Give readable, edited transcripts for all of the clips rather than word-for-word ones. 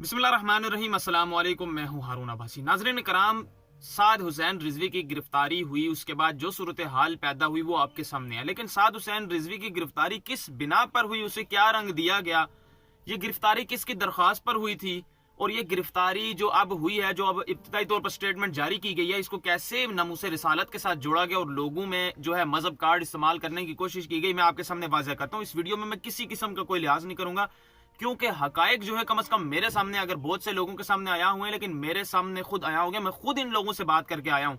बिस्मिल्लाहिर्रहमानिर्रहीम, अस्सलाम वालेकुम। मैं हूं हारून अब्बासी। नाज़रीन कराम, साद हुसैन रिजवी की गिरफ्तारी हुई, उसके बाद जो सूरत हाल पैदा हुई वो आपके सामने है। लेकिन साद हुसैन रिजवी की गिरफ्तारी किस बिना पर हुई, उसे क्या रंग दिया गया, ये गिरफ्तारी किसकी दरख्वास्त पर हुई थी, और ये गिरफ्तारी जो अब हुई है, जो अब इब्तिदाई तौर पर स्टेटमेंट जारी की गई है, इसको कैसे नमूसे रिसालत के साथ जोड़ा गया और लोगों में जो है मजहब कार्ड इस्तेमाल करने की कोशिश की गई, मैं आपके सामने वाज़ेह करता हूँ। इस वीडियो में मैं किसी किस्म का कोई लिहाज नहीं करूंगा, क्योंकि हकायक जो है कम से कम मेरे सामने, अगर बहुत से लोगों के सामने आया हुए हैं, लेकिन मेरे सामने खुद आया हो गया, मैं खुद इन लोगों से बात करके आया हूं।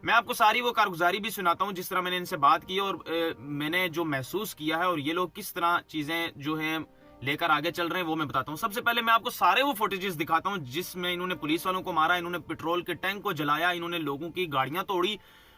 मैं आपको सारी वो कारगुजारी भी सुनाता हूं जिस तरह मैंने इनसे बात की और मैंने जो महसूस किया है और ये लोग किस तरह चीजें जो है लेकर आगे चल रहे हैं वो मैं बताता हूं। सबसे पहले मैं आपको सारे वो फुटेजेस दिखाता हूं जिसमें इन्होंने पुलिस वालों को मारा, इन्होंने पेट्रोल के टैंक को जलाया, इन्होंने लोगों की गाड़ियां तोड़ी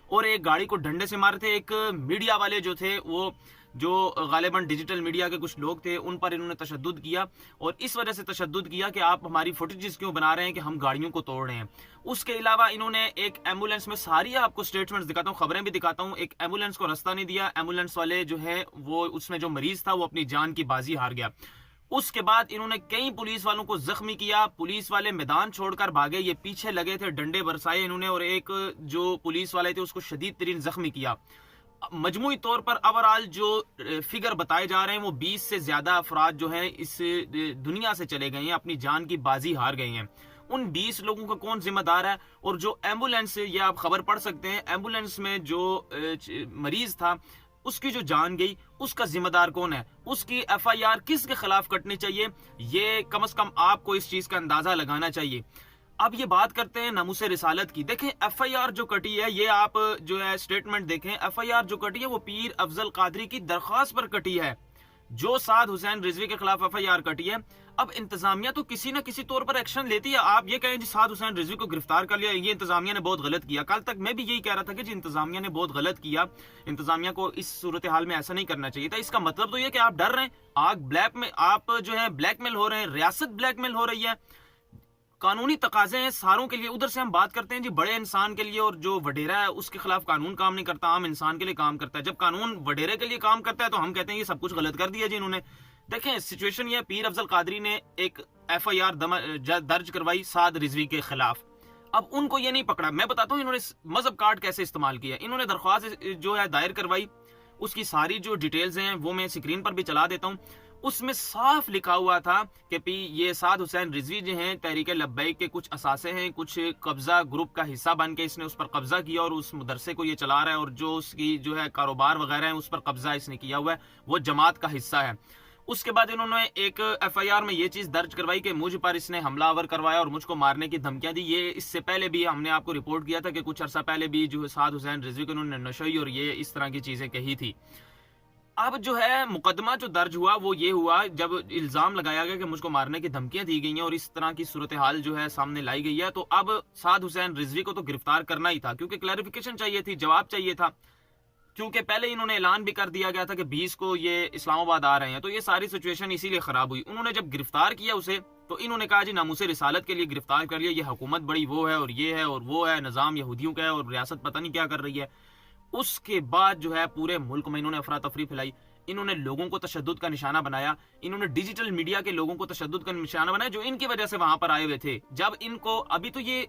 और एक गाड़ी को डंडे से मारे थे। एक मीडिया वाले जो थे, वो जो गालिबन डिजिटल मीडिया के कुछ लोग थे, उन पर इन्होंने तशद्दुद किया और इस वजह से तशद्दुद किया कि आप हमारी फुटेजेस क्यों बना रहे हैं कि हम गाड़ियों को तोड़ रहे हैं। उसके अलावा इन्होंने एक एम्बुलेंस में, सारी आपको स्टेटमेंट्स दिखाता हूँ, खबरें भी दिखाता हूँ, एक एम्बुलेंस को रास्ता नहीं दिया। एम्बुलेंस वाले जो है वो, उसमें जो मरीज था वो अपनी जान की बाजी हार गया। उसके बाद इन्होंने कई पुलिस वालों को जख्मी किया, पुलिस वाले मैदान छोड़कर भागे, ये पीछे लगे थे, डंडे बरसाए इन्होंने और एक जो पुलिस वाले थे उसको शदीद तरीन जख्मी किया। मजमूई तौर पर ओवरऑल जो फिगर बताए जा रहे हैं वो 20 से ज्यादा अफराद जो हैं इस दुनिया से चले गए हैं, अपनी जान की बाजी हार गए हैं। उन 20 लोगों का कौन जिम्मेदार है? और जो एम्बुलेंस, ये आप खबर पढ़ सकते हैं, एम्बुलेंस में जो मरीज था उसकी जो जान गई, उसका जिम्मेदार कौन है? उसकी एफआईआर किसके खिलाफ कटनी चाहिए? ये कम से कम आपको इस चीज का अंदाजा लगाना चाहिए। अब ये बात करते हैं नमूसे रिसालत की। देखें एफआईआर जो कटी है, ये आप जो है स्टेटमेंट देखें, एफआईआर जो कटी है वो पीर अफजल कादरी की दरख्वास्त पर कटी है, जो साद हुसैन रिजवी के खिलाफ एफआईआर कटी है। अब इंतजामिया तो किसी ना किसी तौर पर एक्शन लेती है। आप ये कहें जी साद हुसैन रिजवी को गिरफ्तार कर लिया, ये इंतजामिया ने बहुत गलत किया। कल तक मैं भी यही कह रहा था कि जी इंतजामिया ने बहुत गलत किया, इंतजामिया को इस सूरत हाल में ऐसा नहीं करना चाहिए था। इसका मतलब तो ये कि आप डर रहे हैं, आप जो है ब्लैकमेल हो रहे हैं, रियासत ब्लैकमेल हो रही है। कानूनी तकाजे हैं सारों के लिए। उधर से हम बात करते हैं जी बड़े इंसान के लिए, और जो वडेरा है उसके खिलाफ कानून काम नहीं करता, आम इंसान के लिए काम करता है। जब कानून वडेरे के लिए काम करता है तो हम कहते हैं ये सब कुछ गलत कर दिया जी इन्होंने। देखें सिचुएशन ये, पीर अफजल कादरी ने एक एफआईआर दर्ज करवाई साद रिजवी के खिलाफ। अब उनको ये नहीं पकड़ा। मैं बताता हूँ इन्होंने मजहब कार्ड कैसे इस्तेमाल किया। इन्होंने दरख्वास्त जो है दायर करवाई, उसकी सारी जो डिटेल्स हैं वो मैं स्क्रीन पर भी चला देता हूँ। उसमें साफ लिखा हुआ था कि ये साद हुसैन रिजवी जो हैं तहरीक लब्बैक के कुछ असासे हैं, कुछ कब्जा ग्रुप का हिस्सा बन के इसने उस पर कब्जा किया और उस मदरसे को ये चला रहा है, और जो उसकी जो है कारोबार वगैरह है उस पर कब्जा इसने किया हुआ है, वो जमात का हिस्सा है। उसके बाद इन्होंने एक एफआईआर में ये चीज दर्ज करवाई कि मुझ पर इसने हमलावर करवाया और मुझको मारने की धमकियां दी। ये इससे पहले भी हमने आपको रिपोर्ट किया था कि कुछ अर्सा पहले भी जो साद हुसैन रिजवी को इन्होंने नशई और ये इस तरह की चीजें कही थी। अब जो है मुकदमा जो दर्ज हुआ वो ये हुआ जब इल्जाम लगाया गया कि मुझको मारने की धमकियां दी गई हैं और इस तरह की सूरत हाल जो है सामने लाई गई है। तो अब साद हुसैन रिजवी को तो गिरफ्तार करना ही था, क्योंकि क्लैरिफिकेशन चाहिए थी, जवाब चाहिए था। क्योंकि पहले इन्होंने ऐलान भी कर दिया गया था कि 20 को ये इस्लामाबाद आ रहे हैं, तो ये सारी सिचुएशन इसीलिए खराब हुई। उन्होंने जब गिरफ्तार किया उसे, तो इन्होंने कहा जी नामूसे रिसालत के लिए गिरफ्तार कर लिया, ये हुकूमत बड़ी वो है और ये है और वो है, निजाम यहूदियों का है और रियासत पता नहीं क्या कर रही है। उसके बाद जो है पूरे मुल्क में इन्होंने अफरा तफरी फैलाई, इन्होंने लोगों को तशद्दुद का निशाना बनाया, इन्होंने डिजिटल मीडिया के लोगों को तशद्दुद का निशाना बनाया जो इनकी वजह से वहां पर आए हुए थे। जब इनको, अभी तो ये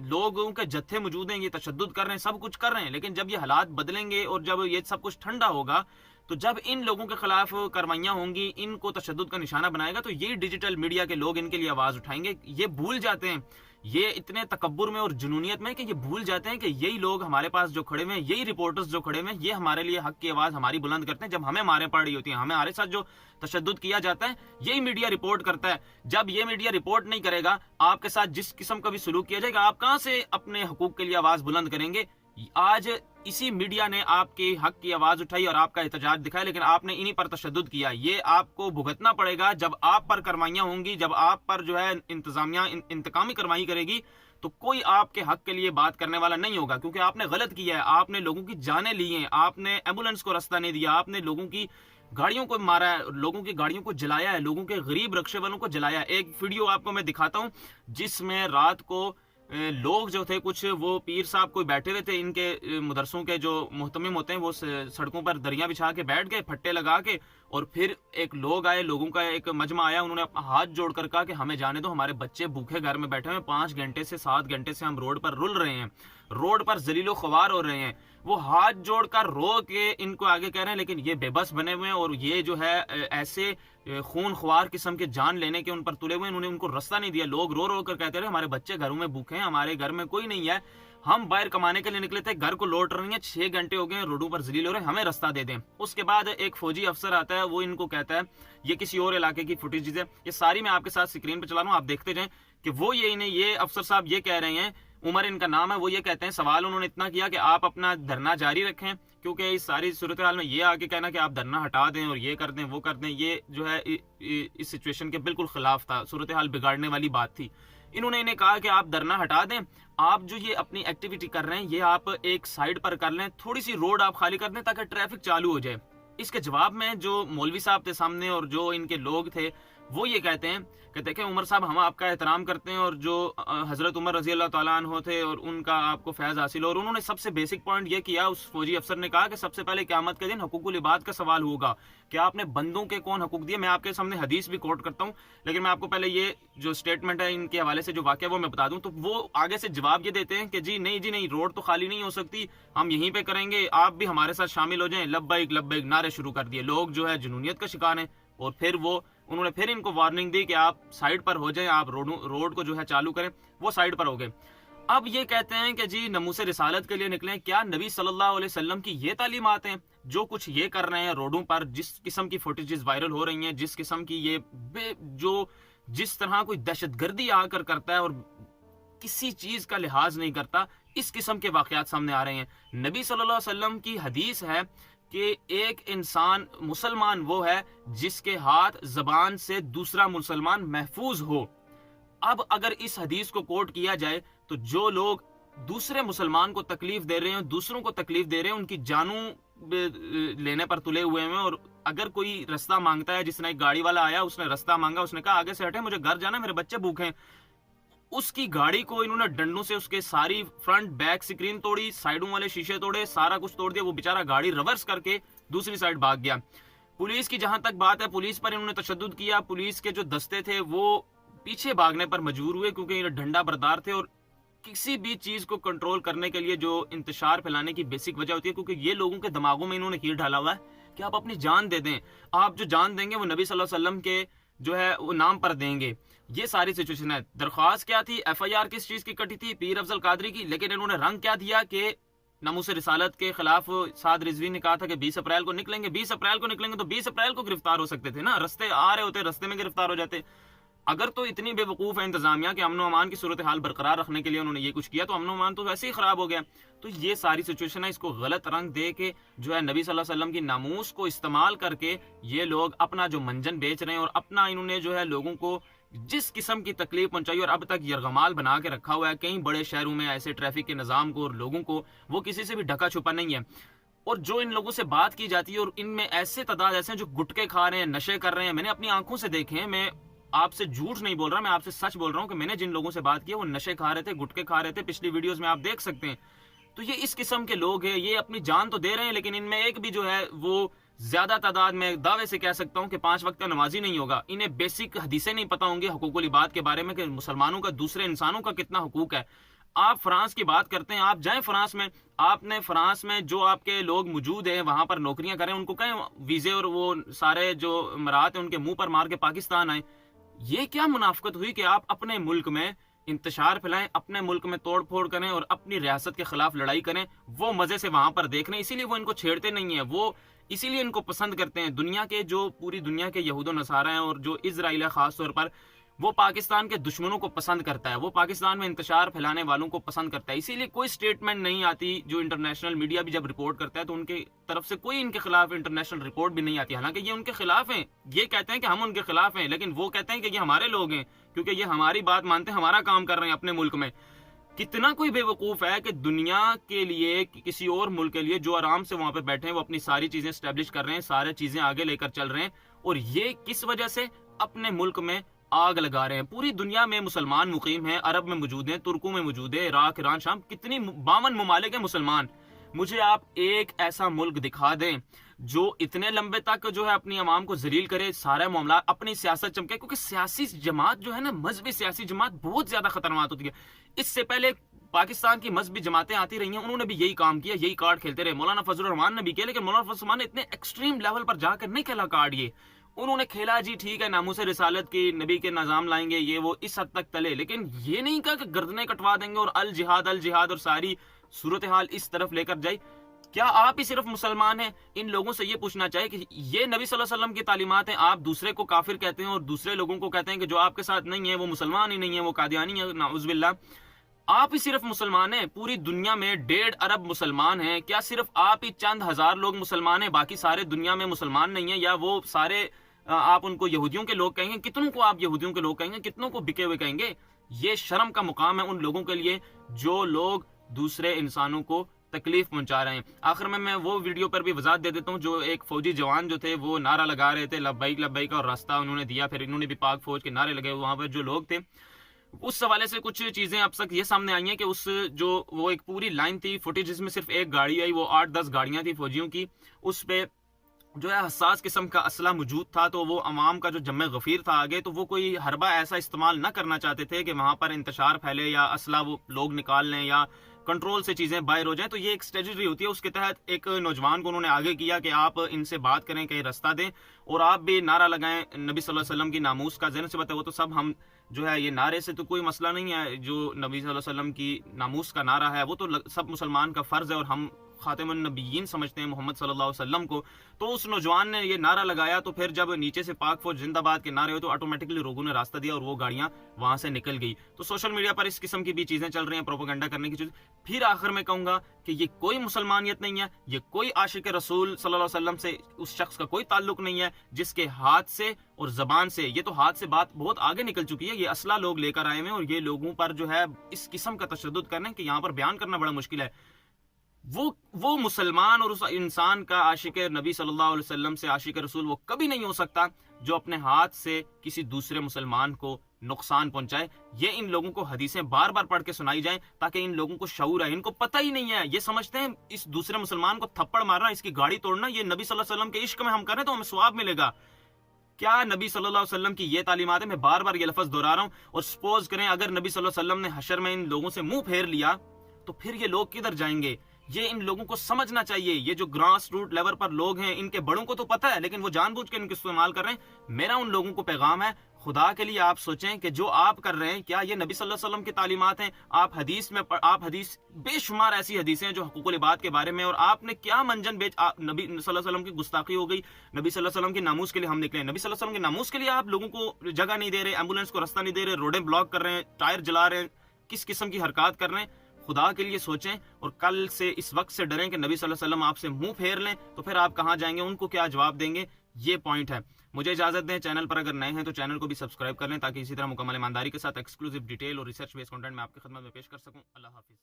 लोगों के जत्थे मौजूद हैं, ये तशद्दुद कर रहे हैं, सब कुछ कर रहे हैं, लेकिन जब ये हालात बदलेंगे और जब ये सब कुछ ठंडा होगा, तो जब इन लोगों के खिलाफ कार्रवाइयां होंगी, इनको तशद्दुद का निशाना बनाएगा, तो ये डिजिटल मीडिया के लोग इनके लिए आवाज उठाएंगे। ये भूल जाते हैं, ये इतने तकब्बुर में और जुनूनियत में कि ये भूल जाते हैं कि यही लोग हमारे पास जो खड़े हुए हैं, यही रिपोर्टर्स जो खड़े हुए हैं, ये हमारे लिए हक की आवाज हमारी बुलंद करते हैं। जब हमें मारे पड़ रही होती है, हमारे साथ जो तशद्दुद किया जाता है, यही मीडिया रिपोर्ट करता है। जब ये मीडिया रिपोर्ट नहीं करेगा, आपके साथ जिस किस्म का भी सलूक किया जाएगा, आप कहां से अपने हकूक के लिए आवाज बुलंद करेंगे? आज इसी मीडिया ने आपके हक की आवाज उठाई और आपका एहतजाज दिखाया, लेकिन आपने इन्हीं पर तशद्दुद किया। ये आपको भुगतना पड़ेगा जब आप पर कार्रवाइयां होंगी, जब आप पर जो है इंतजामिया इंतकामी कार्रवाई करेगी, तो कोई आपके हक के लिए बात करने वाला नहीं होगा, क्योंकि आपने गलत किया है। आपने लोगों की जानें ली हैं, आपने एम्बुलेंस को रास्ता नहीं दिया, आपने लोगों की गाड़ियों को मारा है, लोगों की गाड़ियों को जलाया है, लोगों के गरीब रक्षे वालों को जलाया है। एक वीडियो आपको मैं दिखाता हूं जिसमें रात को लोग जो थे कुछ, वो पीर साहब कोई बैठे हुए थे, इनके मदरसों के जो मुहतमिम होते हैं वो सड़कों पर दरिया बिछा के बैठ गए फट्टे लगा के, और फिर एक लोग आए, लोगों का एक मजमा आया, उन्होंने अपना हाथ जोड़कर कहा कि हमें जाने दो, हमारे बच्चे भूखे घर में बैठे हुए, 5 घंटे से 7 घंटे से हम रोड पर रुल रहे हैं, रोड पर जलीलो ख्वार हो रहे हैं। वो हाथ जोड़कर रो के इनको आगे कह रहे हैं, लेकिन ये बेबस बने हुए हैं और ये जो है ऐसे खून ख्वार किस्म के जान लेने के उन पर तुले हुए, उन्होंने उनको रास्ता नहीं दिया। लोग रो रो कर कहते रहे हमारे बच्चे घरों में भूखे हैं, हमारे घर में कोई नहीं है, हम बाहर कमाने के लिए निकले थे, घर को लौट रहे हैं, 6 घंटे हो गए रोडों पर जलील हो रहे हैं, हमें रास्ता दे दें। उसके बाद एक फौजी अफसर आता है, वो इनको कहता है, ये किसी और इलाके की फुटेज है, ये सारी मैं आपके साथ स्क्रीन पर चला रहा हूँ, आप देखते जाएं कि वो ये अफसर साहब ये कह रहे हैं, उमर इनका नाम है, वो ये कहते हैं, सवाल उन्होंने इतना किया कि आप अपना धरना जारी रखें, क्योंकि इस सारी सूरत हाल में ये आगे कहना कि आप धरना हटा दें और ये कर दें वो कर दें, ये जो है इस सिचुएशन के बिल्कुल खिलाफ था, सूरत हाल बिगाड़ने वाली बात थी। इन्होंने इन्हें कहा कि आप धरना हटा दें, आप जो ये अपनी एक्टिविटी कर रहे हैं ये आप एक साइड पर कर लें, थोड़ी सी रोड आप खाली कर दें ताकि ट्रैफिक चालू हो जाए। इसके जवाब में जो मौलवी साहब थे सामने और जो इनके लोग थे वो ये कहते हैं कि उमर साहब हम आपका एहतराम करते हैं, और जो हजरत उमर रजी अल्लाह तआला अन्हु थे और उनका आपको फैज हासिल हो। और उन्होंने सबसे बेसिक पॉइंट ये किया, उस फौजी अफसर ने कहा कि सबसे पहले क़यामत के दिन हुकूकुल इबाद का सवाल होगा कि आपने बंदों के कौन हकूक दिए। मैं आपके सामने हदीस भी कोट करता हूँ, लेकिन मैं आपको पहले ये जो स्टेटमेंट है इनके हवाले से जो वाक़या वो मैं बता दूं। तो वो आगे से जवाब ये देते हैं कि जी नहीं, रोड तो खाली नहीं हो सकती, हम यहीं पे करेंगे, आप भी हमारे साथ शामिल हो जाएं। लब्बैक लब्बैक नारे शुरू कर दिए। लोग जो है जुनूनियत का शिकार हैं, और फिर उन्होंने फिर इनको वार्निंग दी कि आप साइड पर हो जाएं, आप रोड को जो है चालू करें। वो साइड पर हो गए। अब ये कहते हैं कि जी नमूसे रिसालत के लिए निकले। क्या नबी सल्लल्लाहु अलैहि वसल्लम की ये तालीमात हैं? जो कुछ ये कर रहे हैं रोडों पर, जिस किस्म की फुटेजेस वायरल हो रही हैं, जिस किस्म की ये जिस तरह कोई दहशतगर्दी आकर करता है और किसी चीज का लिहाज नहीं करता, इस किस्म के वाकयात सामने आ रहे हैं। नबी सल्लल्लाहु अलैहि वसल्लम की हदीस है कि एक इंसान मुसलमान वो है जिसके हाथ जबान से दूसरा मुसलमान महफूज हो। अब अगर इस हदीस को कोट किया जाए तो जो लोग दूसरे मुसलमान को तकलीफ दे रहे हैं, दूसरों को तकलीफ दे रहे हैं, उनकी जानू लेने पर तुले हुए हैं। और अगर कोई रास्ता मांगता है, जिसने एक गाड़ी वाला आया, उसने रास्ता मांगा, उसने कहा आगे से हटे, मुझे घर जाना, मेरे बच्चे भूखे हैं, उसकी गाड़ी को इन्होंने डंडों से उसके सारी फ्रंट बैक स्क्रीन तोड़ी, साइडों वाले शीशे तोड़े, सारा कुछ तोड़ दिया। वो बेचारा गाड़ी रिवर्स करके दूसरी साइड भाग गया। पुलिस की जहां तक बात है, पुलिस पर इन्होंने तशद्दुद किया। पुलिस के जो दस्ते थे वो पीछे भागने पर मजबूर हुए, क्योंकि ये डंडा बरदार थे। और किसी भी चीज को कंट्रोल करने के लिए जो इंतशार फैलाने की बेसिक वजह होती है, क्योंकि ये लोगों के दिमागों में इन्होंने कीड़ डाला हुआ है कि आप अपनी जान दे दें, आप जो जान देंगे वो नबी सल्लल्लाहु अलैहि वसल्लम के जो है वो नाम पर देंगे। ये सारी सिचुएशन है। दरख्वास्त क्या थी, एफआईआर किस चीज की कटी थी? पीर अफजल कादरी की। लेकिन इन्होंने रंग क्या दिया कि नमूसे रिसालत के खिलाफ साद रिजवी ने कहा था कि 20 अप्रैल को निकलेंगे। 20 अप्रैल को निकलेंगे तो 20 अप्रैल को गिरफ्तार हो सकते थे ना, रस्ते आ रहे होते, रस्ते में गिरफ्तार हो जाते। अगर तो इतनी बेवकूफ है इंतजामिया कि अमन अमान की सूरत हाल बरकरार रखने के लिए उन्होंने ये कुछ किया, तो अमन अमान तो वैसे ही खराब हो गया। तो ये सारी सिचुएशन है, इसको गलत रंग दे के जो है नबी सल्लल्लाहु अलैहि वसल्लम की नामूस को इस्तेमाल करके ये लोग अपना जो मंजन बेच रहे हैं, और अपना इन्होंने जो है लोगों को जिस किस्म की तकलीफ पहुंचाई और अब तक यरगमाल बना के रखा हुआ है कई बड़े शहरों में ऐसे ट्रैफिक के निजाम को और लोगों को, वो किसी से भी ढका छुपा नहीं है। और जो इन लोगों से बात की जाती है, और इनमें ऐसे तादाद ऐसे हैं जो गुटके खा रहे हैं, नशे कर रहे हैं। मैंने अपनी आंखों से देखे हैं, मैं आपसे झूठ नहीं बोल रहा, मैं आपसे सच बोल रहा हूं कि मैंने जिन लोगों से बात की वो नशे खा रहे थे, गुटके खा रहे थे। पिछली वीडियोस में आप देख सकते हैं। तो ये इस किस्म के लोग हैं, ये अपनी जान तो दे रहे हैं, लेकिन इनमें एक भी जो है वो ज्यादा तादाद में दावे से कह सकता हूं कि 5 वक्त का नमाजी नहीं होगा। इन्हें बेसिक हदीसें नहीं पता होंगी हुकूकुल इबाद के बारे में कि मुसलमानों का दूसरे इंसानों का कितना हुकूक है। आप फ्रांस की बात करते हैं, आप जाएं फ्रांस में, आपने फ्रांस में जो आपके लोग मौजूद हैं वहां पर नौकरियां करें, उनको कहें वीजे और वो सारे जो मराहत है उनके मुंह पर मार के पाकिस्तान आए। ये क्या मुनाफकत हुई कि आप अपने मुल्क में इंतशार फैलाएं, अपने मुल्क में तोड़ फोड़ करें और अपनी रियासत के खिलाफ लड़ाई करें। वो मजे से वहां पर देख रहे हैं, इसीलिए वो इनको छेड़ते नहीं है, वो इसीलिए इनको पसंद करते हैं। दुनिया के जो पूरी दुनिया के यहूद नसारा हैं और जो इजराइल है खास तौर पर, वो पाकिस्तान के दुश्मनों को पसंद करता है, वो पाकिस्तान में इंतशार फैलाने वालों को पसंद करता है। इसीलिए कोई स्टेटमेंट नहीं आती, जो इंटरनेशनल मीडिया भी जब रिपोर्ट करता है तो उनके तरफ से कोई इनके खिलाफ इंटरनेशनल रिपोर्ट भी नहीं आती। हालांकि ये उनके खिलाफ हैं, ये कहते हैं कि हम उनके खिलाफ हैं, लेकिन वो कहते हैं कि ये हमारे लोग हैं, क्योंकि ये हमारी बात मानते हैं, हमारा काम कर रहे हैं अपने मुल्क में। कितना कोई बेवकूफ है कि दुनिया के लिए, किसी और मुल्क के लिए जो आराम से वहां पर बैठे हैं, वो अपनी सारी चीजें स्टैब्लिश कर रहे हैं, सारी चीजें आगे लेकर चल रहे हैं, और ये किस वजह से? अपने मुल्क में आग लगा रहे हैं। पूरी दुनिया में मुसलमान मुकीम हैं, अरब में मौजूद हैं, तुर्कों में मौजूद है, इराक, ईरान, शाम, कितनी 52 ममालिक हैं मुसलमान। मुझे आप एक ऐसा मुल्क दिखा दें जो इतने लंबे तक जो है अपनी आवाम को जलील करे, सारा मामला अपनी सियासत चमके, क्योंकि सियासी जमात जो है ना, मजहबी सियासी जमात बहुत ज्यादा खतरनाक होती है। इससे पहले पाकिस्तान की मजहबी जमातें आती रही हैं, उन्होंने भी यही काम किया, यही कार्ड खेलते रहे। मौलाना फजल रहमान ने भी किया, लेकिन मौलाना फजल रहमान ने इतने एक्सट्रीम लेवल पर जाकर नहीं खेला कार्ड। ये उन्होंने खेला जी ठीक है, नामूस रिसालत की, नबी के निजाम लाएंगे, ये वो इस हद तक तले, लेकिन ये नहीं कहा कि गर्दनें कटवा देंगे और अल जिहाद और सारी सूरत हाल इस तरफ लेकर जाए। क्या आप ही सिर्फ मुसलमान हैं? इन लोगों से ये पूछना चाहिए कि ये नबी सल्लल्लाहु अलैहि वसल्लम की तालीमात हैं, आप दूसरे को काफिर कहते हैं और दूसरे लोगों को कहते हैं कि जो आपके साथ नहीं है वो मुसलमान ही नहीं है, वो कादियानी है, नाउजुबिल्लाह। आप ही सिर्फ मुसलमान हैं? पूरी दुनिया में 1.5 अरब मुसलमान हैं, क्या सिर्फ आप ही चंद हजार लोग मुसलमान हैं, बाकी सारे दुनिया में मुसलमान नहीं है? या वो सारे आप उनको यहूदियों के लोग कहेंगे? कितनों को आप यहूदियों के लोग कहेंगे? कितनों को बिके हुए कहेंगे? ये शर्म का मुकाम है उन लोगों के लिए जो लोग दूसरे इंसानों को तकलीफ पहुंचा रहे हैं। आखिर में मैं वो वीडियो पर भी वजाहत दे देता हूं, जो एक फौजी जवान जो थे वो नारा लगा रहे थे लब्बैक लब्बैक, और रास्ता उन्होंने दिया, फिर इन्होंने भी पाक फौज के नारे लगे। वहां पर जो लोग थे, उस हवाले से कुछ चीजें अब तक ये सामने आई हैं कि उस जो वो एक पूरी लाइन थी फुटेज, जिसमें सिर्फ एक गाड़ी आई, वो 8-10 गाड़ियां थी फौजियों की, उस पे जो है हसास किस्म का असला मौजूद था। तो वो अवाम का जो जम्मे गफीर था आगे, तो वो कोई हरबा ऐसा इस्तेमाल ना करना चाहते थे कि वहां पर इंतशार फैले या असला वो लोग निकाल लें या कंट्रोल से चीजें बाहर हो जाएं। तो ये एक स्ट्रेटजी होती है। उसके तहत एक नौजवान को उन्होंने आगे किया कि आप इनसे बात करें, कहीं रास्ता दें और आप भी नारा लगाएं नबी सल्लल्लाहु अलैहि वसल्लम की नामूस का। ज़हन से बताए वो तो सब हम जो है, ये नारे से तो कोई मसला नहीं है, जो नबी सल्लल्लाहु अलैहि वसल्लम की नामूस का नारा है वो तो सब मुसलमान का फर्ज है, और हम खातिमुन नबीयीन समझते हैं मोहम्मद सल्लल्लाहु अलैहि वसल्लम को। तो उस नौजवान ने ये नारा लगाया, तो फिर जब नीचे से पाक फौज जिंदाबाद के नारे हुए, तो ऑटोमेटिकली लोगों ने रास्ता दिया और वो गाड़ियां वहां से निकल गई। तो सोशल मीडिया पर इस किस्म की भी चीजें चल रही हैं, प्रोपेगेंडा करने की चीज। फिर आखिर में कहूंगा कि ये कोई मुसलमानियत नहीं है, ये कोई आशिक रसूल सल्लल्लाहु अलैहि वसल्लम से उस शख्स का कोई ताल्लुक नहीं है जिसके हाथ से और जबान से, ये तो हाथ से बात बहुत आगे निकल चुकी है। ये असला लोग लेकर आए हैं और ये लोगों पर जो है इस किस्म का तशद्दुद करने कि यहाँ पर बयान करना बड़ा मुश्किल है। वो मुसलमान और उस इंसान का आशिक नबी सल्लल्लाहु अलैहि वसल्लम से आशिक रसूल वो कभी नहीं हो सकता जो अपने हाथ से किसी दूसरे मुसलमान को नुकसान पहुंचाए। ये इन लोगों को हदीसें बार बार पढ़ के सुनाई जाएं ताकि इन लोगों को शऊर है। इनको पता ही नहीं है, ये समझते हैं इस दूसरे मुसलमान को थप्पड़ मारना, इसकी गाड़ी तोड़ना, ये नबी सल्लल्लाहु अलैहि वसल्लम के इश्क में हम करें तो हमें सवाब मिलेगा। क्या नबी सल्लल्लाहु अलैहि वसल्लम की ये तालीमात है? मैं बार बार ये लफ्ज दोहरा रहा हूं। और सपोज करें अगर नबी सल्लल्लाहु अलैहि वसल्लम ने हशर में इन लोगों से मुंह फेर लिया, तो फिर ये लोग किधर जाएंगे? ये इन लोगों को समझना चाहिए। ये जो ग्रास रूट लेवल पर लोग हैं, इनके बड़ों को तो पता है, लेकिन वो जानबूझ के इनके इस्तेमाल कर रहे हैं। मेरा उन लोगों को पैगाम है, खुदा के लिए आप सोचें कि जो आप कर रहे हैं, क्या ये नबी सल्लल्लाहु अलैहि वसल्लम की तालीमात हैं? आप हदीस बेशुमार ऐसी हदीसें हैं जो हकूकुल इबाद के बारे में, और आपने क्या मंजन बेच, नबी सल्लल्लाहु अलैहि वसल्लम की गुस्ताखी हो गई। नबी सल्लल्लाहु अलैहि वसल्लम की नामूस के लिए हम निकले, नबी सल्लल्लाहु अलैहि वसल्लम की नामूस के लिए आप लोगों को जगह नहीं दे रहे, एम्बुलेंस को रास्ता नहीं दे रहे, रोडें ब्लॉक कर रहे हैं, टायर जला रहे हैं, किस किस्म की हरकत कर रहे हैं? खुदा के लिए सोचें और कल से इस वक्त से डरें कि नबी सल्लल्लाहु अलैहि वसल्लम आपसे मुंह फेर लें तो फिर आप कहां जाएंगे, उनको क्या जवाब देंगे? ये पॉइंट है। मुझे इजाजत दें। चैनल पर अगर नए हैं तो चैनल को भी सब्सक्राइब कर लें ताकि इसी तरह मुकम्मल ईमानदारी के साथ एक्सक्लूसिव डिटेल और रिसर्च बेस्ड कंटेंट मैं आपकी खिदमत में पेश कर सकूं। अल्लाह हाफिज।